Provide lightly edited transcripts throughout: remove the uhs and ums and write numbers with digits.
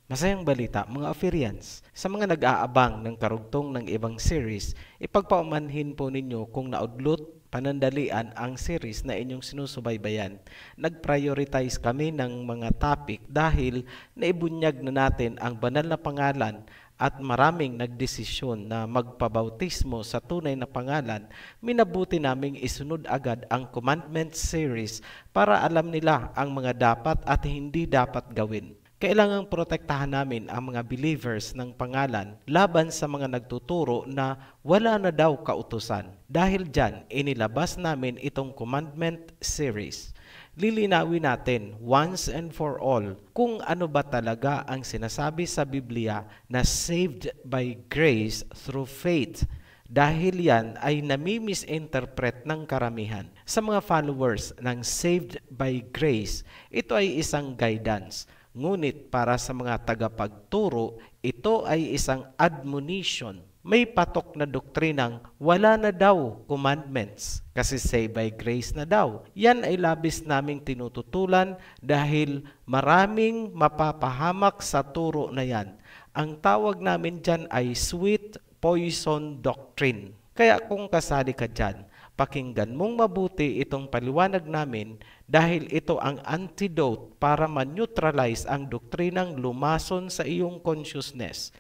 Masayang balita mga Aferians, sa mga nag-aabang ng karugtong ng ibang series, ipagpaumanhin po ninyo kung naudlot panandalian ang series na inyong sinusubaybayan. Nag-prioritize kami ng mga topic dahil naibunyag na natin ang banal na pangalan at maraming nagdesisyon na magpabautismo sa tunay na pangalan. Minabuti naming isunod agad ang commandment series para alam nila ang mga dapat at hindi dapat gawin. Kailangang protektahan namin ang mga believers ng pangalan laban sa mga nagtuturo na wala na daw kautusan. Dahil dyan, inilabas namin itong commandment series. Lilinawin natin once and for all kung ano ba talaga ang sinasabi sa Biblia na saved by grace through faith. Dahil yan ay nami-misinterpret ng karamihan. Sa mga followers ng saved by grace, ito ay isang guidance. Ngunit para sa mga tagapagturo, ito ay isang admonition. May patok na doktrinang wala na daw commandments kasi saved by grace na daw. Yan ay labis naming tinututulan dahil maraming mapapahamak sa turo na yan. Ang tawag namin dyan ay sweet poison doctrine. Kaya kung kasali ka dyan, pakinggan mong mabuti itong paliwanag namin dahil ito ang antidote para ma-neutralize ang doktrinang lumason sa iyong consciousness.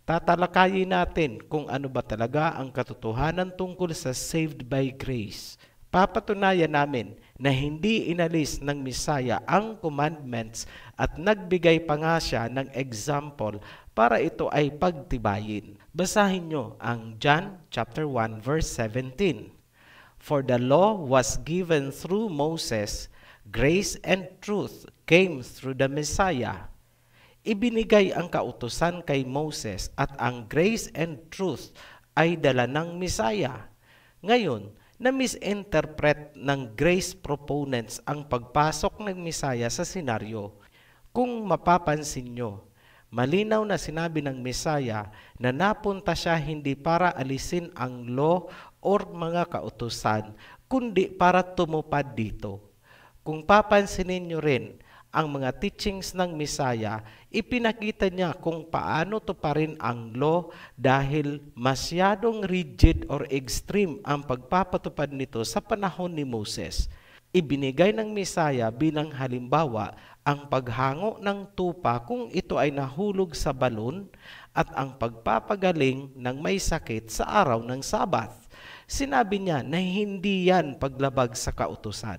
Tatalakayin natin kung ano ba talaga ang katotohanan tungkol sa saved by grace. Papatunayan namin na hindi inalis ng Misaya ang commandments at nagbigay pa nga siya ng example para ito ay pagtibayin. Basahin nyo ang John chapter 1 verse 17. For the law was given through Moses, grace and truth came through the Messiah. Ibinigay ang kautusan kay Moses at ang grace and truth ay dala ng Messiah. Ngayon, na-misinterpret ng grace proponents ang pagpasok ng Messiah sa senaryo. Kung mapapansin nyo, malinaw na sinabi ng Messiah na napunta siya hindi para alisin ang law or mga kautusan, kundi para tumupad dito. Kung papansinin nyo rin ang mga teachings ng Messiah, ipinakita niya kung paano tuparin ang law dahil masyadong rigid or extreme ang pagpapatupad nito sa panahon ni Moses. Ibinigay ng Messiah bilang halimbawa ang paghango ng tupa kung ito ay nahulog sa balon at ang pagpapagaling ng may sakit sa araw ng Sabath. Sinabi niya na hindi yan paglabag sa kautusan.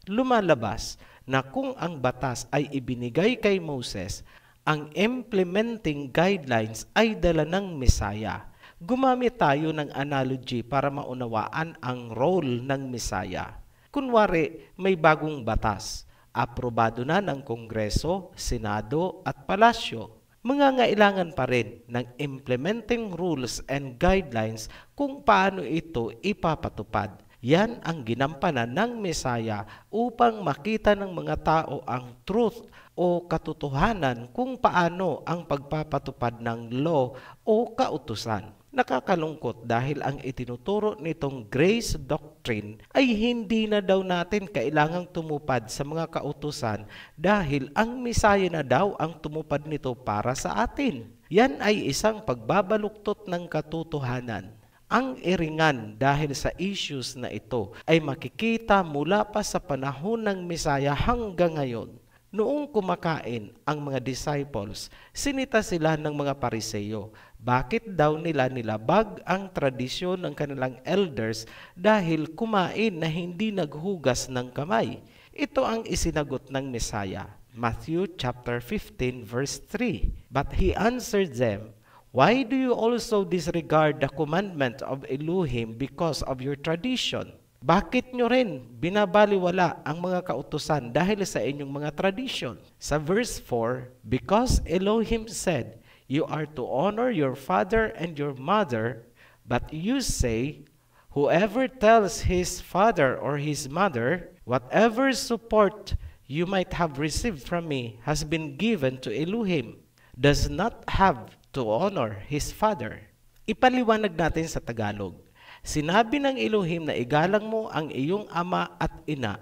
Lumalabas na kung ang batas ay ibinigay kay Moses, ang implementing guidelines ay dala ng Messiah. Gumamit tayo ng analogy para maunawaan ang role ng Messiah. Kunwari, may bagong batas. Aprobado na ng Kongreso, Senado at Palasyo. Mangangailangan pa rin ng implementing rules and guidelines kung paano ito ipapatupad. Yan ang ginampanan ng Mesaya upang makita ng mga tao ang truth o katotohanan kung paano ang pagpapatupad ng law o kautusan. Nakakalungkot dahil ang itinuturo nitong grace doctrine ay hindi na daw natin kailangang tumupad sa mga kautusan dahil ang Mesaya na daw ang tumupad nito para sa atin. Yan ay isang pagbabaluktot ng katotohanan. Ang iringan dahil sa issues na ito ay makikita mula pa sa panahon ng Mesaya hanggang ngayon. Noong kumakain ang mga disciples, sinita sila ng mga Pariseyo. Bakit daw nila nilabag ang tradisyon ng kanilang elders dahil kumain na hindi naghugas ng kamay? Ito ang isinagot ng Mesaya. Matthew chapter 15 verse 3. But he answered them, "Why do you also disregard the commandment of Elohim because of your tradition? Bakit nyo rin binabaliwala ang mga kautusan dahil sa inyong mga tradisyon?" Sa verse 4, because Elohim said, "You are to honor your father and your mother," but you say, "Whoever tells his father or his mother, whatever support you might have received from me has been given to Elohim," does not have to honor his father. Ipaliwanag natin sa Tagalog. Sinabi ng Elohim na igalang mo ang iyong ama at ina.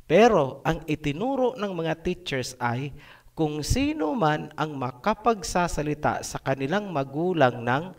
Pero ang itinuro ng mga teachers ay kung sino man ang makapagsasalita sa kanilang magulang ng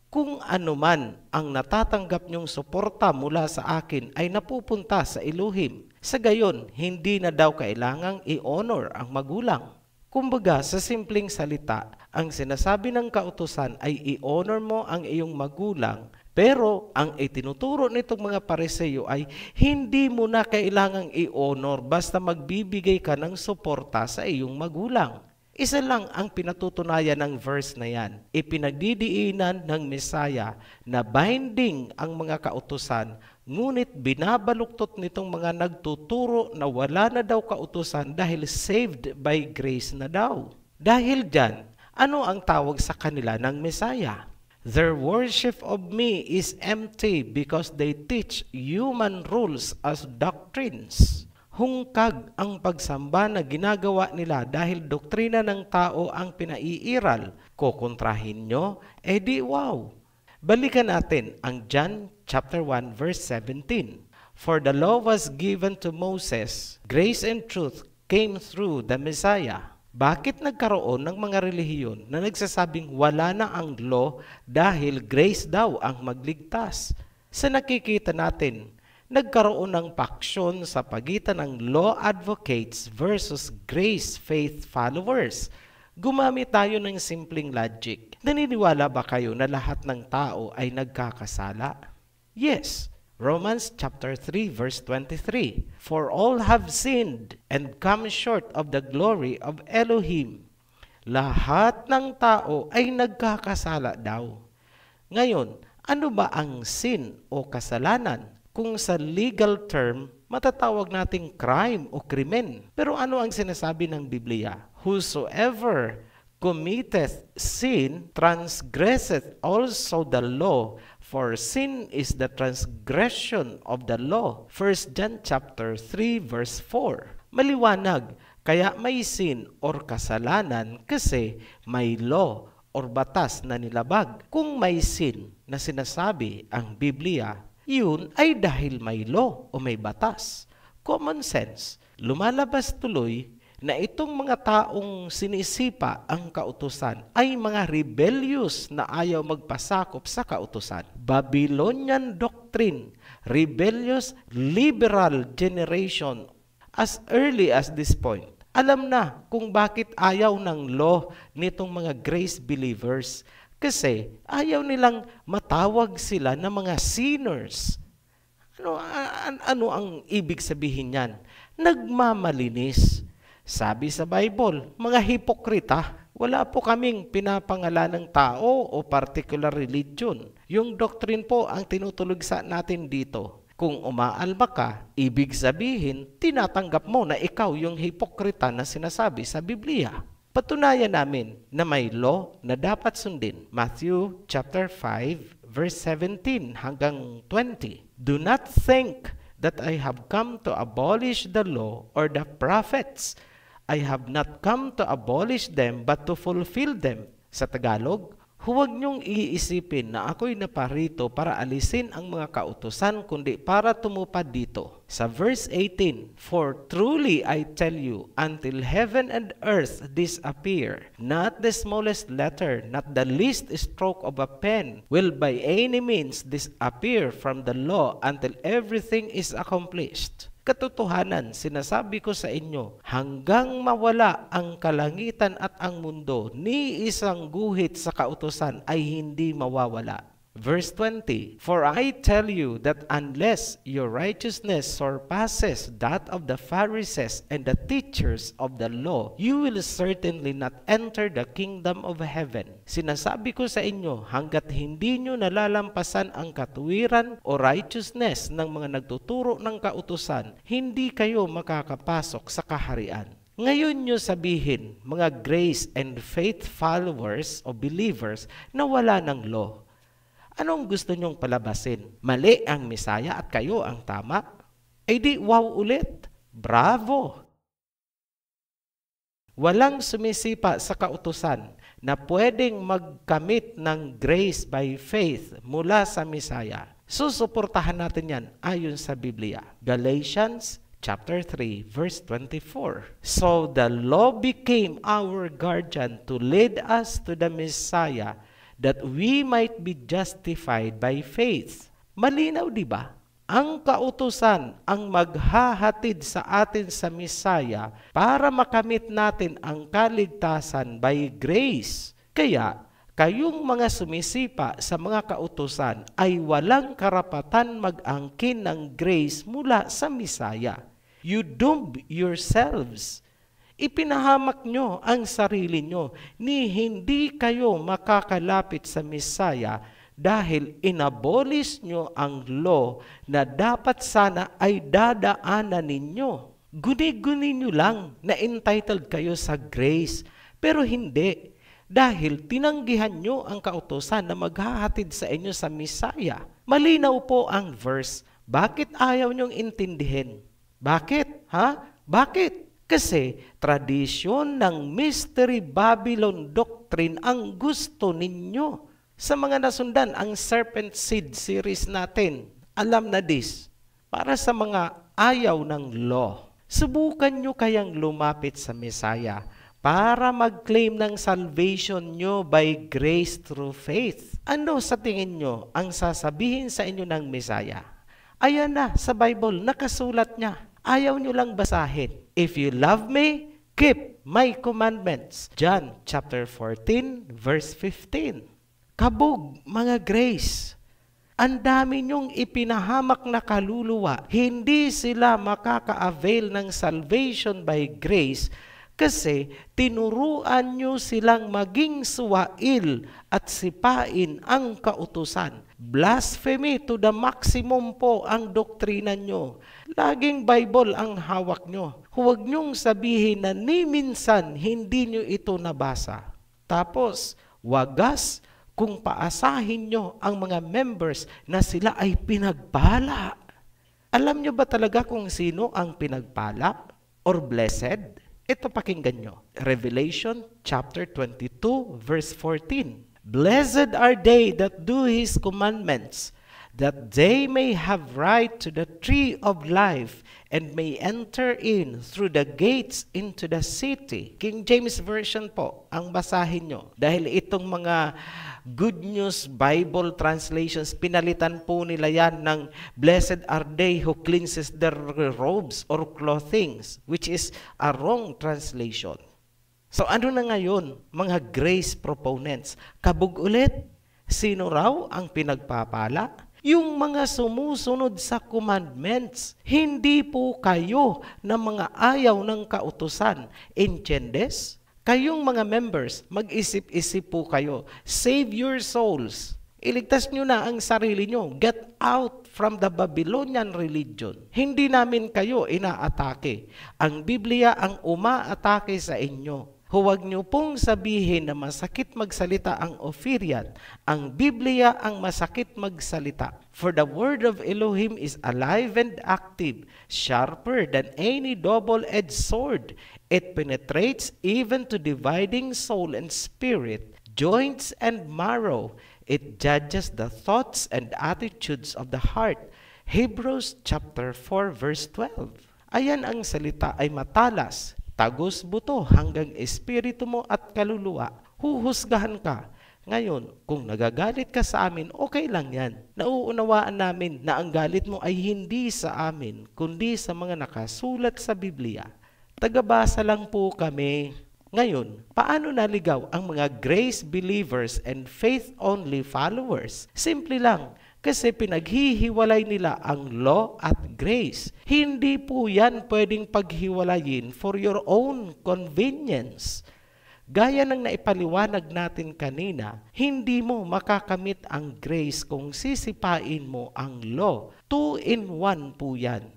kung anuman ang natatanggap niyong suporta mula sa akin ay napupunta sa Elohim. Sa gayon, hindi na daw kailangang i-honor ang magulang. Kumbaga, sa simpleng salita, ang sinasabi ng kautusan ay i-honor mo ang iyong magulang, pero ang itinuturo nitong mga Pariseyo ay hindi mo na kailangang i-honor basta magbibigay ka ng suporta sa iyong magulang. Isa lang ang pinatutunayan ng verse na yan. Ipinagdidiinan ng Mesaya na binding ang mga kautusan, ngunit binabaluktot nitong mga nagtuturo na wala na daw kautusan dahil saved by grace na daw. Dahil dyan, ano ang tawag sa kanila ng Mesaya? Their worship of me is empty because they teach human rules as doctrines. Hungkag ang pagsamba na ginagawa nila dahil doktrina ng tao ang pinaiiral. Kukontrahin nyo? Di wow! Balikan natin ang John chapter 1 verse 17. For the law was given to Moses, grace and truth came through the Messiah. Bakit nagkaroon ng mga relihiyon na nagsasabing wala na ang law dahil grace daw ang magligtas? Sa nakikita natin, nagkaroon ng paksyon sa pagitan ng law advocates versus grace faith followers. Gumamit tayo ng simpleng logic. Naniniwala ba kayo na lahat ng tao ay nagkakasala? Yes. Romans chapter 3 verse 23. For all have sinned and come short of the glory of Elohim. Lahat ng tao ay nagkakasala daw. Ngayon, ano ba ang sin o kasalanan? Kung sa legal term, matatawag nating crime o krimen. Pero ano ang sinasabi ng Biblia? Whosoever committeth sin transgresseth also the law, for sin is the transgression of the law. 1 John chapter 3 verse 4. Maliwanag, kaya may sin or kasalanan kasi may law or batas na nilabag. Kung may sin na sinasabi ang Biblia, yun ay dahil may law o may batas. Common sense. Lumalabas tuloy na itong mga taong sinisipa ang kautusan ay mga rebellious na ayaw magpasakop sa kautusan. Babylonian doctrine, rebellious liberal generation as early as this point. Alam na kung bakit ayaw ng law nitong mga grace believers kasi ayaw nilang matawag sila na mga sinners. Ano ang ibig sabihin yan? Nagmamalinis. Sabi sa Bible, mga hipokrita, wala po kaming pinapangalan ng tao o particular religion. Yung doctrine po ang tinutulugsa natin dito. Kung umaalma ka, ibig sabihin, tinatanggap mo na ikaw yung hipokrita na sinasabi sa Biblia. Patunayan namin na may law na dapat sundin. Matthew chapter 5 verse 17 hanggang 20. Do not think that I have come to abolish the law or the prophets. I have not come to abolish them but to fulfill them. Sa Tagalog, huwag niyong iisipin na ako'y naparito para alisin ang mga kautusan kundi para tumupad dito. Sa verse 18, For truly I tell you, until heaven and earth disappear, not the smallest letter, not the least stroke of a pen, will by any means disappear from the law until everything is accomplished. Katotohanan, sinasabi ko sa inyo, hanggang mawala ang kalangitan at ang mundo, ni isang guhit sa kautusan ay hindi mawawala. Verse 20, For I tell you that unless your righteousness surpasses that of the Pharisees and the teachers of the law, you will certainly not enter the kingdom of heaven. Sinasabi ko sa inyo, hanggat hindi nyo nalalampasan ang katuwiran o righteousness ng mga nagtuturo ng kautusan, hindi kayo makakapasok sa kaharian. Ngayon nyo sabihin, mga grace and faith followers o believers na wala ng law. Anong gusto nyong palabasin? Mali ang Mesaya at kayo ang tama? Eh di, wow ulit. Bravo! Walang sumisipa sa kautusan na pwedeng magkamit ng grace by faith mula sa Mesaya. Susuportahan natin yan ayon sa Biblia. Galatians chapter 3, verse 24. So the law became our guardian to lead us to the Messiah, that we might be justified by faith. Malinaw, di ba? Ang kautusan ang maghahatid sa atin sa Messiah para makamit natin ang kaligtasan by grace. Kaya, kayong mga sumisipa sa mga kautusan ay walang karapatan mag-angkin ng grace mula sa Messiah. You doom yourselves. Ipinahamak nyo ang sarili nyo ni hindi kayo makakalapit sa Messiah dahil inabolish nyo ang law na dapat sana ay dadaanan ninyo. Guni-guni nyo lang na entitled kayo sa grace, pero hindi dahil tinanggihan nyo ang kautusan na maghahatid sa inyo sa Messiah. Malinaw po ang verse. Bakit ayaw nyong intindihin? Bakit? Bakit? Kasi tradisyon ng Mystery Babylon Doctrine ang gusto ninyo. Sa mga nasundan ang Serpent Seed series natin, alam na this. Para sa mga ayaw ng law, subukan nyo kayang lumapit sa Messiah para mag-claim ng salvation nyo by grace through faith. Ano sa tingin nyo ang sasabihin sa inyo ng Messiah? Ayan na, sa Bible, nakasulat niya. Ayaw nyo lang basahin. If you love me, keep my commandments. John chapter 14, verse 15. Kabog, mga grace. Ang dami nyong ipinahamak na kaluluwa. Hindi sila makaka-avail ng salvation by grace kasi tinuruan nyo silang maging suwail at sipain ang kautusan. Blasphemy to the maximum po ang doktrina nyo. Laging Bible ang hawak nyo. Huwag nyong sabihin na ni minsan hindi nyo ito nabasa. Tapos, wagas kung paasahin nyo ang mga members na sila ay pinagpala. Alam nyo ba talaga kung sino ang pinagpala or blessed? Ito pakinggan nyo. Revelation chapter 22 verse 14. Blessed are they that do His commandments, that they may have right to the tree of life and may enter in through the gates into the city. King James Version po ang basahin nyo. Dahil itong mga Good News Bible translations, pinalitan po nila yan ng blessed are they who cleanses their robes or clothings, which is a wrong translation. So ano na ngayon, mga grace proponents? Kabog ulit, sino raw ang pinagpapala? Yung mga sumusunod sa commandments, hindi po kayo na mga ayaw ng kautusan. Entiendes? Kayong mga members, mag-isip-isip po kayo. Save your souls. Iligtas nyo na ang sarili nyo. Get out from the Babylonian religion. Hindi namin kayo inaatake. Ang Biblia ang umaatake sa inyo. Huwag niyo pong sabihin na masakit magsalita ang Ophirian. Ang Biblia ang masakit magsalita. For the word of Elohim is alive and active, sharper than any double-edged sword. It penetrates even to dividing soul and spirit, joints and marrow. It judges the thoughts and attitudes of the heart. Hebrews chapter 4 verse 12. Ayan ang salita ay matalas, tagos buto hanggang espiritu mo at kaluluwa. Huhusgahan ka. Ngayon, kung nagagalit ka sa amin, okay lang yan. Nauunawaan namin na ang galit mo ay hindi sa amin, kundi sa mga nakasulat sa Biblia. Tagabasa lang po kami. Ngayon, paano naligaw ang mga grace believers and faith-only followers? Simple lang. Kasi pinaghihiwalay nila ang law at grace. Hindi po yan pwedeng paghiwalayin for your own convenience. Gaya ng naipaliwanag natin kanina, hindi mo makakamit ang grace kung sisipain mo ang law. 2-in-1 po yan.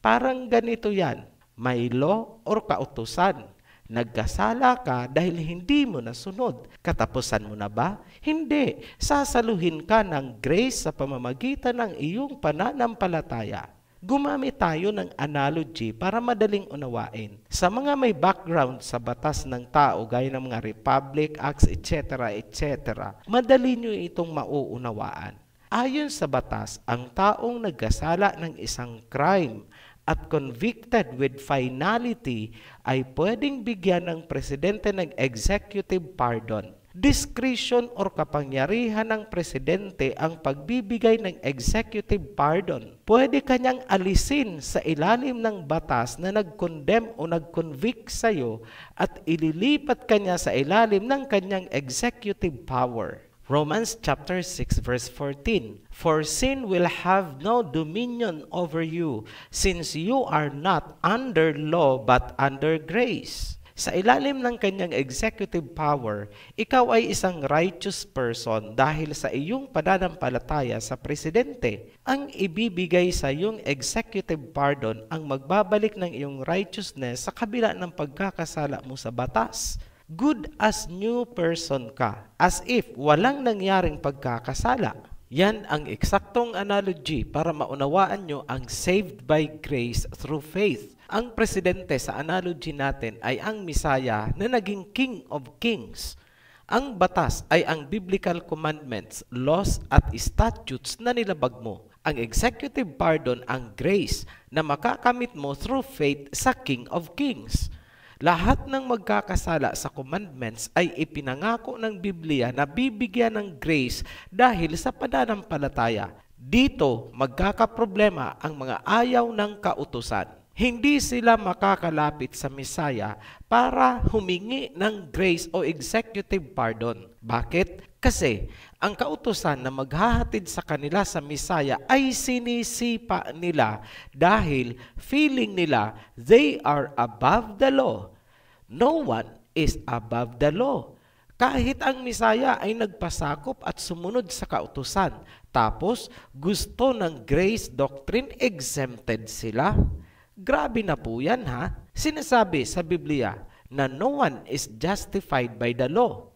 Parang ganito yan, may law or kautusan. Nagkasala ka dahil hindi mo nasunod. Katapusan mo na ba? Hindi. Sasaluhin ka ng grace sa pamamagitan ng iyong pananampalataya. Gumamit tayo ng analogy para madaling unawain. Sa mga may background sa batas ng tao, gaya ng mga Republic Acts, etc., etc., madali nyo itong mauunawaan. Ayon sa batas, ang taong nagkasala ng isang crime at convicted with finality ay pwedeng bigyan ng presidente ng executive pardon. Discretion or kapangyarihan ng presidente ang pagbibigay ng executive pardon. Pwede kanyang alisin sa ilalim ng batas na nag-condemn o nag-convict sa iyo at ililipat kanya sa ilalim ng kanyang executive power. Romans chapter 6 verse 14. For sin will have no dominion over you, since you are not under law but under grace. Sa ilalim ng kanyang executive power, ikaw ay isang righteous person dahil sa iyong pananampalataya sa presidente. Ang ibibigay sa iyong executive pardon ang magbabalik ng iyong righteousness sa kabila ng pagkakasala mo sa batas. Good as new person ka, as if walang nangyaring pagkakasala. Yan ang eksaktong analogy para maunawaan nyo ang saved by grace through faith. Ang presidente sa analogy natin ay ang Misaya na naging King of Kings. Ang batas ay ang biblical commandments, laws at statutes na nilabag mo. Ang executive pardon ang grace na makakamit mo through faith sa King of Kings. Lahat ng magkakasala sa commandments ay ipinangako ng Biblia na bibigyan ng grace dahil sa pananampalataya. Dito, magkakaproblema ang mga ayaw ng kautusan. Hindi sila makakalapit sa Misaya para humingi ng grace o executive pardon. Bakit? Kasi ang kautusan na maghahatid sa kanila sa Misaya ay sinisipa nila dahil feeling nila they are above the law. No one is above the law. Kahit ang Misaya ay nagpasakop at sumunod sa kautusan, tapos gusto ng grace doctrine, exempted sila. Grabe na po yan ha. Sinasabi sa Biblia na no one is justified by the law.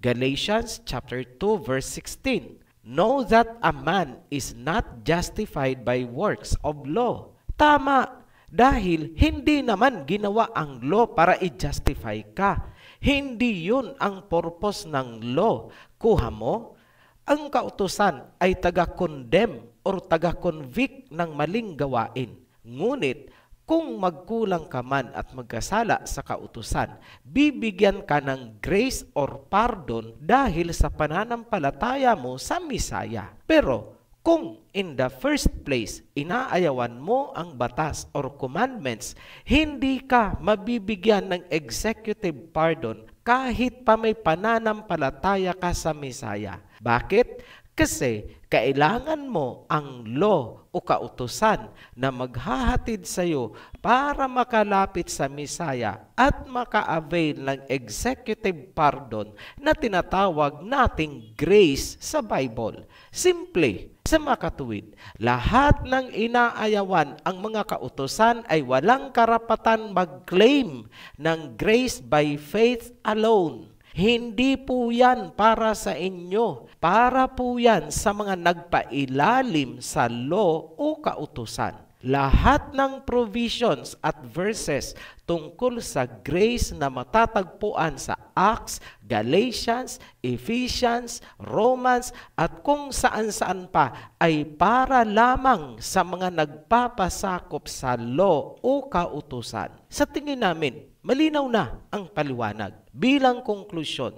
Galatians chapter 2 verse 16. Know that a man is not justified by works of law. Tama, dahil hindi naman ginawa ang law para i-justify ka. Hindi yun ang purpose ng law. Kuha mo, ang kautusan ay taga-condemn or taga-convict ng maling gawain. Ngunit, kung magkulang ka man at magkasala sa kautusan, bibigyan ka ng grace or pardon dahil sa pananampalataya mo sa Misaya. Pero, kung in the first place, inaayawan mo ang batas or commandments, hindi ka mabibigyan ng executive pardon kahit pa may pananampalataya ka sa Misaya. Bakit? Kasi kailangan mo ang law o kautusan na maghahatid sa iyo para makalapit sa Misaya at maka-avail ng executive pardon na tinatawag nating grace sa Bible. Simple, sa makatuwid, lahat ng inaayawan ang mga kautusan ay walang karapatan mag-claim ng grace by faith alone. Hindi po yan para sa inyo. Para po yan sa mga nagpailalim sa law o kautusan. Lahat ng provisions at verses tungkol sa grace na matatagpuan sa Acts, Galatians, Ephesians, Romans at kung saan-saan pa ay para lamang sa mga nagpapasakop sa law o kautusan. Sa tingin namin, malinaw na ang paliwanag. Bilang konklusyon,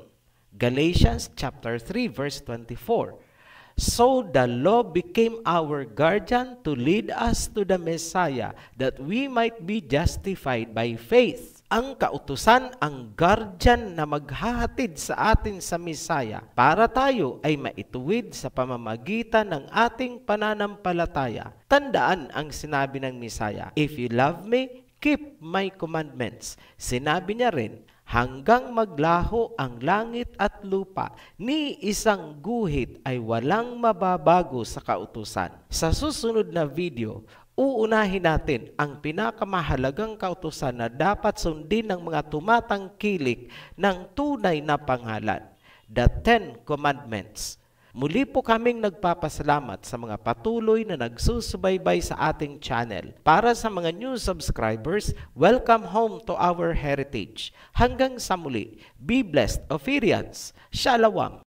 Galatians chapter 3 verse 24. So the law became our guardian to lead us to the Messiah, that we might be justified by faith. Ang kautusan ang guardian na maghahatid sa atin sa Messiah para tayo ay maituwid sa pamamagitan ng ating pananampalataya. Tandaan ang sinabi ng Messiah, "If you love me, keep my commandments." Sinabi niya rin, hanggang maglaho ang langit at lupa, ni isang guhit ay walang mababago sa kautusan. Sa susunod na video, uunahin natin ang pinakamahalagang kautusan na dapat sundin ng mga tumatangkilik ng tunay na pangalan, the 10 Commandments. Muli po kaming nagpapasalamat sa mga patuloy na nagsusubaybay sa ating channel. Para sa mga new subscribers, welcome home to our heritage. Hanggang sa muli, be blessed, Ophirians. Shalom.